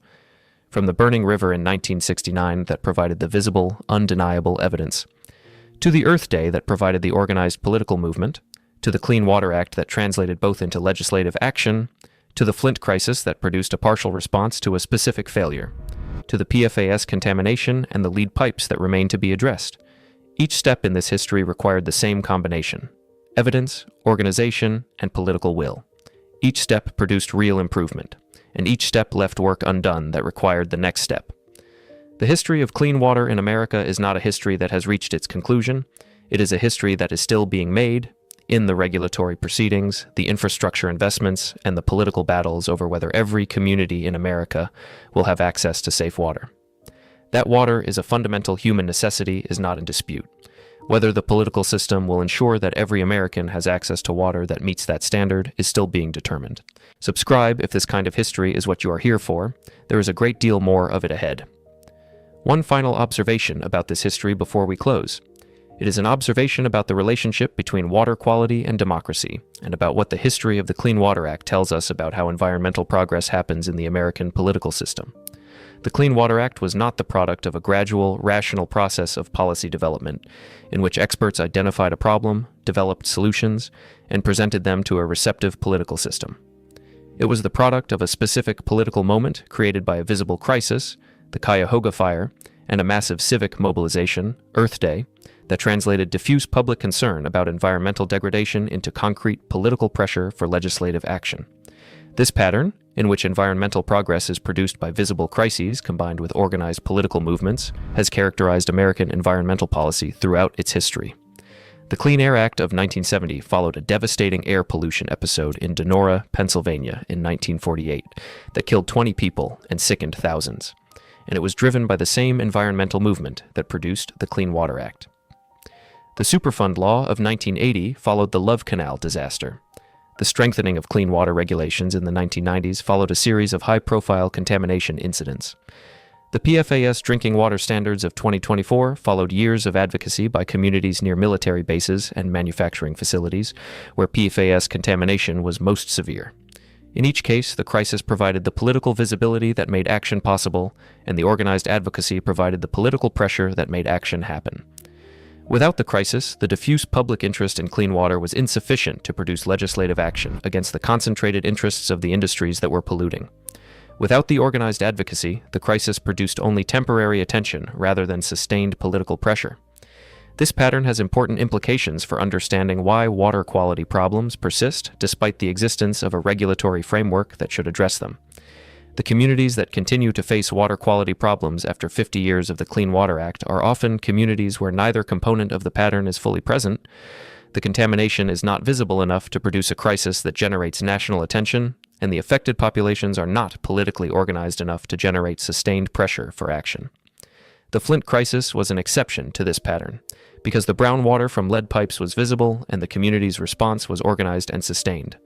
From the burning river in 1969 that provided the visible, undeniable evidence, to the Earth Day that provided the organized political movement, to the Clean Water Act that translated both into legislative action, to the Flint crisis that produced a partial response to a specific failure, to the PFAS contamination and the lead pipes that remain to be addressed. Each step in this history required the same combination: evidence, organization, and political will. Each step produced real improvement, and each step left work undone that required the next step. The history of clean water in America is not a history that has reached its conclusion. It is a history that is still being made in the regulatory proceedings, the infrastructure investments, and the political battles over whether every community in America will have access to safe water. That water is a fundamental human necessity is not in dispute. Whether the political system will ensure that every American has access to water that meets that standard is still being determined. Subscribe if this kind of history is what you are here for. There is a great deal more of it ahead. One final observation about this history before we close. It is an observation about the relationship between water quality and democracy, and about what the history of the Clean Water Act tells us about how environmental progress happens in the American political system. The Clean Water Act was not the product of a gradual, rational process of policy development, in which experts identified a problem, developed solutions, and presented them to a receptive political system. It was the product of a specific political moment created by a visible crisis, the Cuyahoga Fire, and a massive civic mobilization, Earth Day, that translated diffuse public concern about environmental degradation into concrete political pressure for legislative action. This pattern, in which environmental progress is produced by visible crises combined with organized political movements, has characterized American environmental policy throughout its history. The Clean Air Act of 1970 followed a devastating air pollution episode in Donora, Pennsylvania in 1948 that killed 20 people and sickened thousands, and it was driven by the same environmental movement that produced the Clean Water Act. The Superfund Law of 1980 followed the Love Canal disaster. The strengthening of clean water regulations in the 1990s followed a series of high-profile contamination incidents. The PFAS drinking water standards of 2024 followed years of advocacy by communities near military bases and manufacturing facilities, where PFAS contamination was most severe. In each case, the crisis provided the political visibility that made action possible, and the organized advocacy provided the political pressure that made action happen. Without the crisis, the diffuse public interest in clean water was insufficient to produce legislative action against the concentrated interests of the industries that were polluting. Without the organized advocacy, the crisis produced only temporary attention rather than sustained political pressure. This pattern has important implications for understanding why water quality problems persist despite the existence of a regulatory framework that should address them. The communities that continue to face water quality problems after 50 years of the Clean Water Act are often communities where neither component of the pattern is fully present. The contamination is not visible enough to produce a crisis that generates national attention, and the affected populations are not politically organized enough to generate sustained pressure for action. The Flint crisis was an exception to this pattern, because the brown water from lead pipes was visible and the community's response was organized and sustained.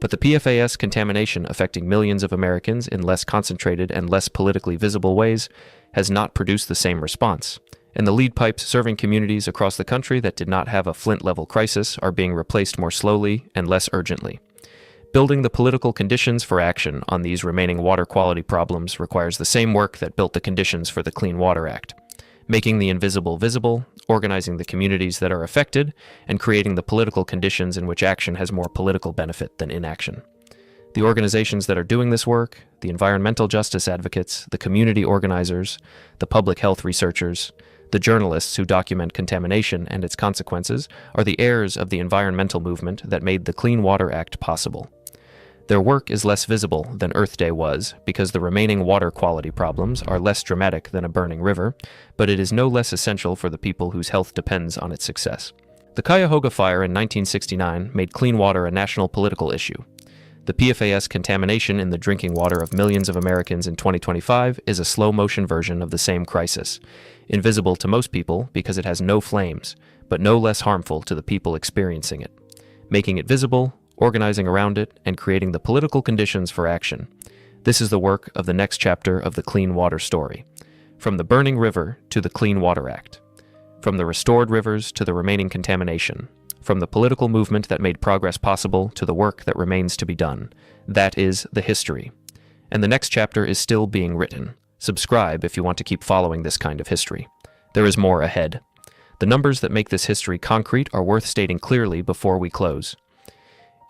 But the PFAS contamination affecting millions of Americans in less concentrated and less politically visible ways has not produced the same response, and the lead pipes serving communities across the country that did not have a Flint-level crisis are being replaced more slowly and less urgently. Building the political conditions for action on these remaining water quality problems requires the same work that built the conditions for the Clean Water Act: making the invisible visible, organizing the communities that are affected, and creating the political conditions in which action has more political benefit than inaction. The organizations that are doing this work, the environmental justice advocates, the community organizers, the public health researchers, the journalists who document contamination and its consequences, are the heirs of the environmental movement that made the Clean Water Act possible. Their work is less visible than Earth Day was because the remaining water quality problems are less dramatic than a burning river, but it is no less essential for the people whose health depends on its success. The Cuyahoga Fire in 1969 made clean water a national political issue. The PFAS contamination in the drinking water of millions of Americans in 2025 is a slow-motion version of the same crisis, invisible to most people because it has no flames, but no less harmful to the people experiencing it. Making it visible, organizing around it, and creating the political conditions for action. This is the work of the next chapter of the clean water story. From the burning river to the Clean Water Act. From the restored rivers to the remaining contamination. From the political movement that made progress possible to the work that remains to be done. That is the history. And the next chapter is still being written. Subscribe if you want to keep following this kind of history. There is more ahead. The numbers that make this history concrete are worth stating clearly before we close.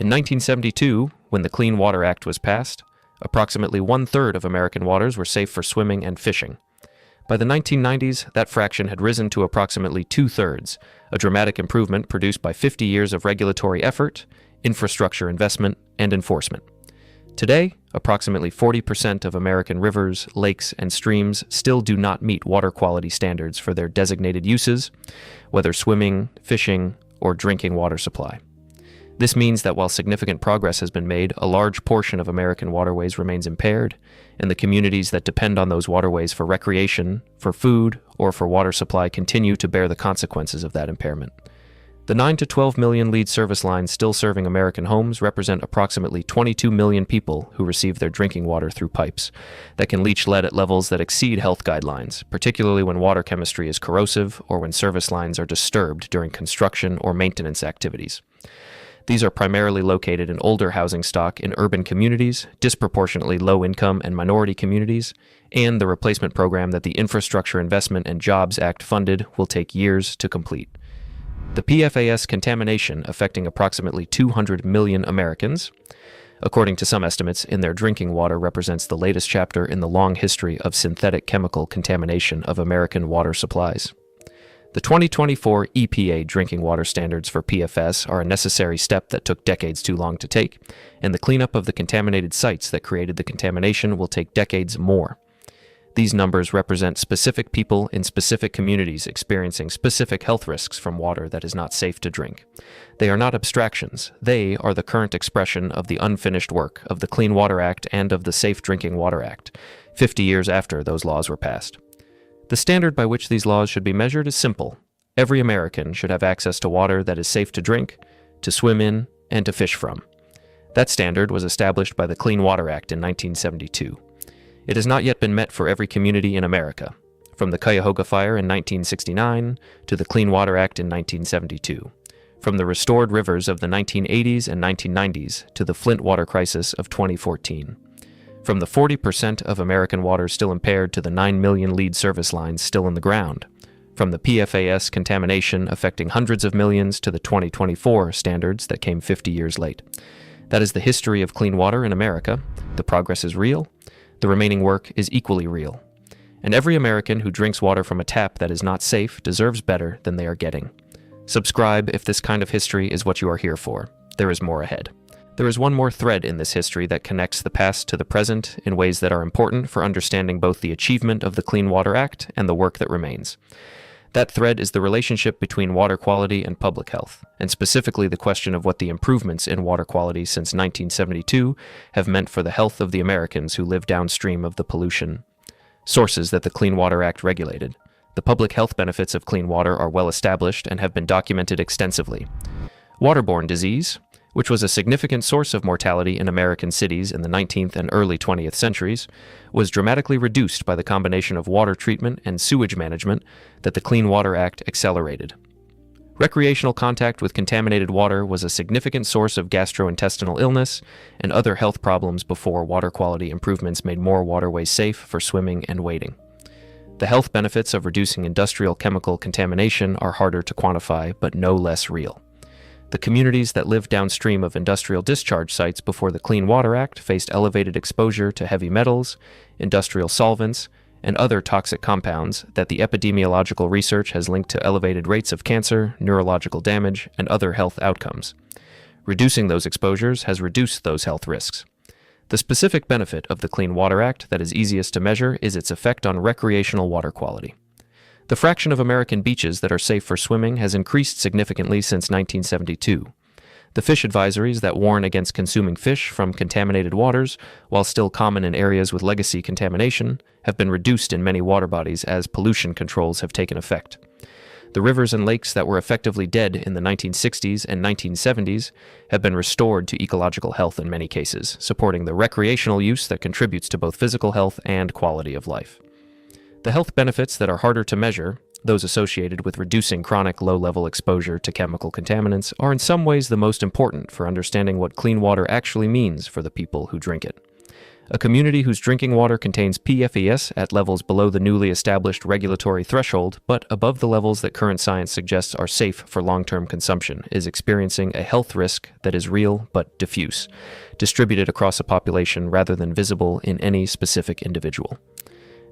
In 1972, when the Clean Water Act was passed, approximately one-third of American waters were safe for swimming and fishing. By the 1990s, that fraction had risen to approximately two-thirds, a dramatic improvement produced by 50 years of regulatory effort, infrastructure investment, and enforcement. Today, approximately 40% of American rivers, lakes, and streams still do not meet water quality standards for their designated uses, whether swimming, fishing, or drinking water supply. This means that while significant progress has been made, a large portion of American waterways remains impaired, and the communities that depend on those waterways for recreation, for food, or for water supply continue to bear the consequences of that impairment. The 9 to 12 million lead service lines still serving American homes represent approximately 22 million people who receive their drinking water through pipes that can leach lead at levels that exceed health guidelines, particularly when water chemistry is corrosive or when service lines are disturbed during construction or maintenance activities. These are primarily located in older housing stock in urban communities, disproportionately low-income and minority communities, and the replacement program that the Infrastructure Investment and Jobs Act funded will take years to complete. The PFAS contamination affecting approximately 200 million Americans, according to some estimates, in their drinking water represents the latest chapter in the long history of synthetic chemical contamination of American water supplies. The 2024 EPA drinking water standards for PFAS are a necessary step that took decades too long to take, and the cleanup of the contaminated sites that created the contamination will take decades more. These numbers represent specific people in specific communities experiencing specific health risks from water that is not safe to drink. They are not abstractions. They are the current expression of the unfinished work of the Clean Water Act and of the Safe Drinking Water Act, 50 years after those laws were passed. The standard by which these laws should be measured is simple. Every American should have access to water that is safe to drink, to swim in, and to fish from. That standard was established by the Clean Water Act in 1972. It has not yet been met for every community in America, from the Cuyahoga Fire in 1969 to the Clean Water Act in 1972, from the restored rivers of the 1980s and 1990s to the Flint water crisis of 2014. From the 40% of American water still impaired to the 9 million lead service lines still in the ground. From the PFAS contamination affecting hundreds of millions to the 2024 standards that came 50 years late. That is the history of clean water in America. The progress is real. The remaining work is equally real. And every American who drinks water from a tap that is not safe deserves better than they are getting. Subscribe if this kind of history is what you are here for. There is more ahead. There is one more thread in this history that connects the past to the present in ways that are important for understanding both the achievement of the Clean Water Act and the work that remains. That thread is the relationship between water quality and public health, and specifically the question of what the improvements in water quality since 1972 have meant for the health of the Americans who live downstream of the pollution sources that the Clean Water Act regulated. The public health benefits of clean water are well established and have been documented extensively. Waterborne disease, which was a significant source of mortality in American cities in the 19th and early 20th centuries, was dramatically reduced by the combination of water treatment and sewage management that the Clean Water Act accelerated. Recreational contact with contaminated water was a significant source of gastrointestinal illness and other health problems before water quality improvements made more waterways safe for swimming and wading. The health benefits of reducing industrial chemical contamination are harder to quantify, but no less real. The communities that lived downstream of industrial discharge sites before the Clean Water Act faced elevated exposure to heavy metals, industrial solvents, and other toxic compounds that the epidemiological research has linked to elevated rates of cancer, neurological damage, and other health outcomes. Reducing those exposures has reduced those health risks. The specific benefit of the Clean Water Act that is easiest to measure is its effect on recreational water quality. The fraction of American beaches that are safe for swimming has increased significantly since 1972. The fish advisories that warn against consuming fish from contaminated waters, while still common in areas with legacy contamination, have been reduced in many water bodies as pollution controls have taken effect. The rivers and lakes that were effectively dead in the 1960s and 1970s have been restored to ecological health in many cases, supporting the recreational use that contributes to both physical health and quality of life. The health benefits that are harder to measure, those associated with reducing chronic low-level exposure to chemical contaminants, are in some ways the most important for understanding what clean water actually means for the people who drink it. A community whose drinking water contains PFAS at levels below the newly established regulatory threshold, but above the levels that current science suggests are safe for long-term consumption, is experiencing a health risk that is real but diffuse, distributed across a population rather than visible in any specific individual.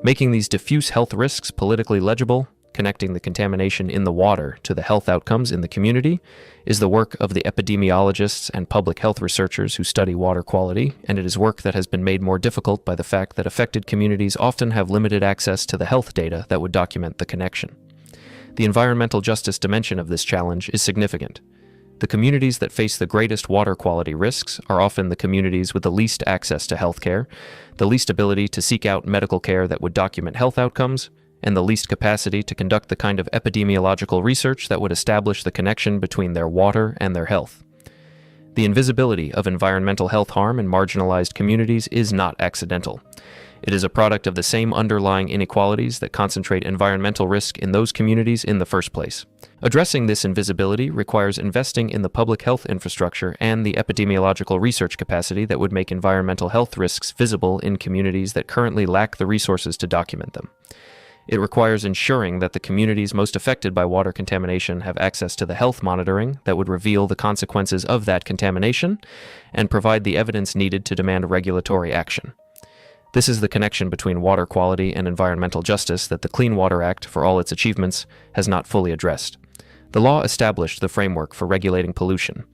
Making these diffuse health risks politically legible, connecting the contamination in the water to the health outcomes in the community, is the work of the epidemiologists and public health researchers who study water quality, and it is work that has been made more difficult by the fact that affected communities often have limited access to the health data that would document the connection. The environmental justice dimension of this challenge is significant. The communities that face the greatest water quality risks are often the communities with the least access to health care, the least ability to seek out medical care that would document health outcomes, and the least capacity to conduct the kind of epidemiological research that would establish the connection between their water and their health. The invisibility of environmental health harm in marginalized communities is not accidental. It is a product of the same underlying inequalities that concentrate environmental risk in those communities in the first place. Addressing this invisibility requires investing in the public health infrastructure and the epidemiological research capacity that would make environmental health risks visible in communities that currently lack the resources to document them. It requires ensuring that the communities most affected by water contamination have access to the health monitoring that would reveal the consequences of that contamination and provide the evidence needed to demand regulatory action. This is the connection between water quality and environmental justice that the Clean Water Act, for all its achievements, has not fully addressed. The law established the framework for regulating pollution.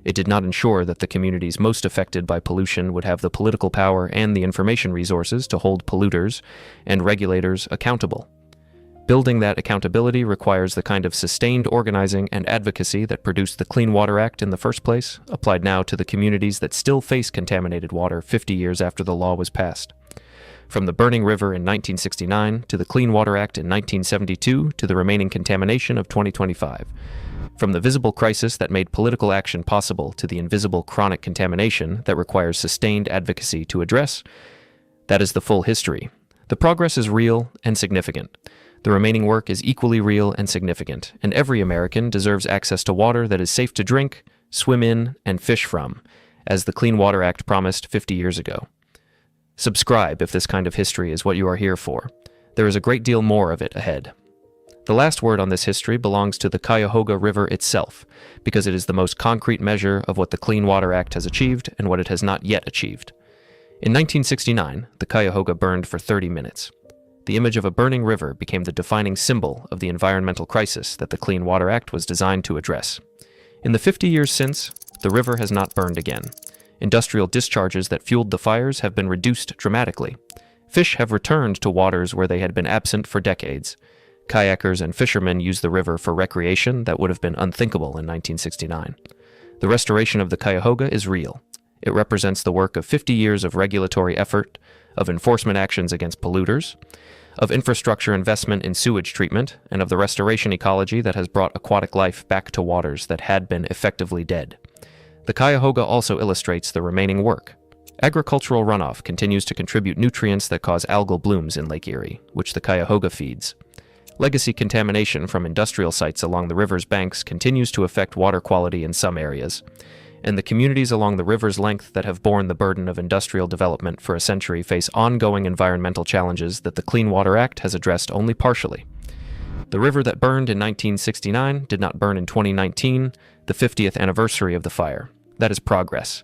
It did not ensure that the communities most affected by pollution would have the political power and the information resources to hold polluters and regulators accountable. Building that accountability requires the kind of sustained organizing and advocacy that produced the Clean Water Act in the first place, applied now to the communities that still face contaminated water 50 years after the law was passed. From the burning river in 1969 to the Clean Water Act in 1972 to the remaining contamination of 2025. From the visible crisis that made political action possible to the invisible chronic contamination that requires sustained advocacy to address, that is the full history. The progress is real and significant. The remaining work is equally real and significant, and every American deserves access to water that is safe to drink, swim in, and fish from, as the Clean Water Act promised 50 years ago. Subscribe if this kind of history is what you are here for. There is a great deal more of it ahead. The last word on this history belongs to the Cuyahoga River itself, because it is the most concrete measure of what the Clean Water Act has achieved and what it has not yet achieved. In 1969, the Cuyahoga burned for 30 minutes. The image of a burning river became the defining symbol of the environmental crisis that the Clean Water Act was designed to address. In the 50 years since, the river has not burned again. Industrial discharges that fueled the fires have been reduced dramatically. Fish have returned to waters where they had been absent for decades. Kayakers and fishermen use the river for recreation that would have been unthinkable in 1969. The restoration of the Cuyahoga is real. It represents the work of 50 years of regulatory effort, of enforcement actions against polluters, of infrastructure investment in sewage treatment, and of the restoration ecology that has brought aquatic life back to waters that had been effectively dead. The Cuyahoga also illustrates the remaining work. Agricultural runoff continues to contribute nutrients that cause algal blooms in Lake Erie, which the Cuyahoga feeds. Legacy contamination from industrial sites along the river's banks continues to affect water quality in some areas, and the communities along the river's length that have borne the burden of industrial development for a century face ongoing environmental challenges that the Clean Water Act has addressed only partially. The river that burned in 1969 did not burn in 2019, the 50th anniversary of the fire. That is progress.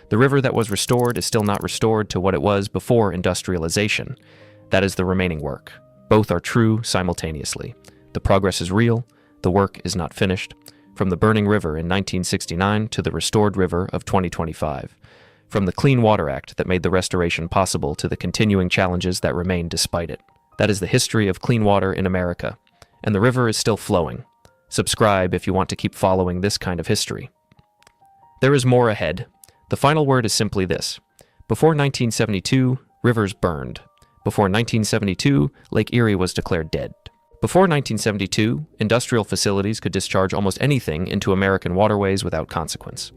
The river that was restored is still not restored to what it was before industrialization. That is the remaining work. Both are true simultaneously. The progress is real, the work is not finished. From the burning river in 1969 to the restored river of 2025. From the Clean Water Act that made the restoration possible to the continuing challenges that remain despite it. That is the history of clean water in America. And the river is still flowing. Subscribe if you want to keep following this kind of history. There is more ahead. The final word is simply this. Before 1972, rivers burned. Before 1972, Lake Erie was declared dead. Before 1972, industrial facilities could discharge almost anything into American waterways without consequence.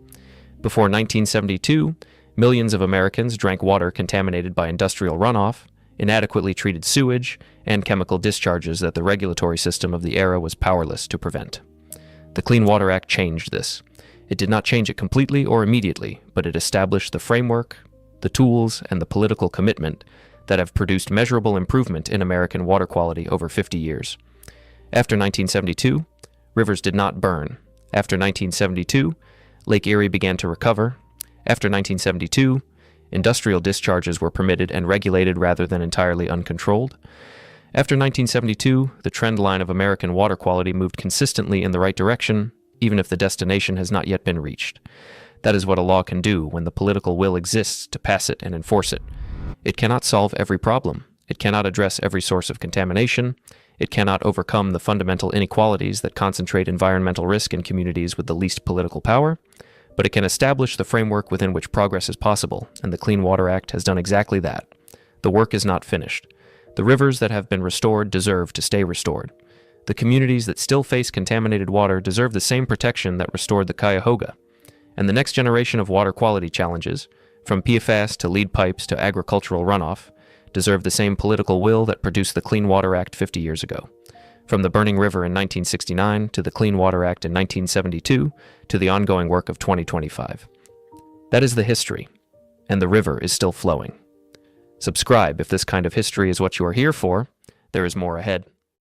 Before 1972, millions of Americans drank water contaminated by industrial runoff, inadequately treated sewage, and chemical discharges that the regulatory system of the era was powerless to prevent. The Clean Water Act changed this. It did not change it completely or immediately, but it established the framework, the tools, and the political commitment that have produced measurable improvement in American water quality over 50 years. After 1972, rivers did not burn. After 1972, Lake Erie began to recover. After 1972, industrial discharges were permitted and regulated rather than entirely uncontrolled. After 1972, the trend line of American water quality moved consistently in the right direction, even if the destination has not yet been reached. That is what a law can do when the political will exists to pass it and enforce it. It cannot solve every problem. It cannot address every source of contamination. It cannot overcome the fundamental inequalities that concentrate environmental risk in communities with the least political power. But it can establish the framework within which progress is possible, and the Clean Water Act has done exactly that. The work is not finished. The rivers that have been restored deserve to stay restored. The communities that still face contaminated water deserve the same protection that restored the Cuyahoga. And the next generation of water quality challenges, from PFAS to lead pipes to agricultural runoff, deserve the same political will that produced the Clean Water Act 50 years ago. From the burning river in 1969 to the Clean Water Act in 1972 to the ongoing work of 2025. That is the history, and the river is still flowing. Subscribe if this kind of history is what you are here for. There is more ahead.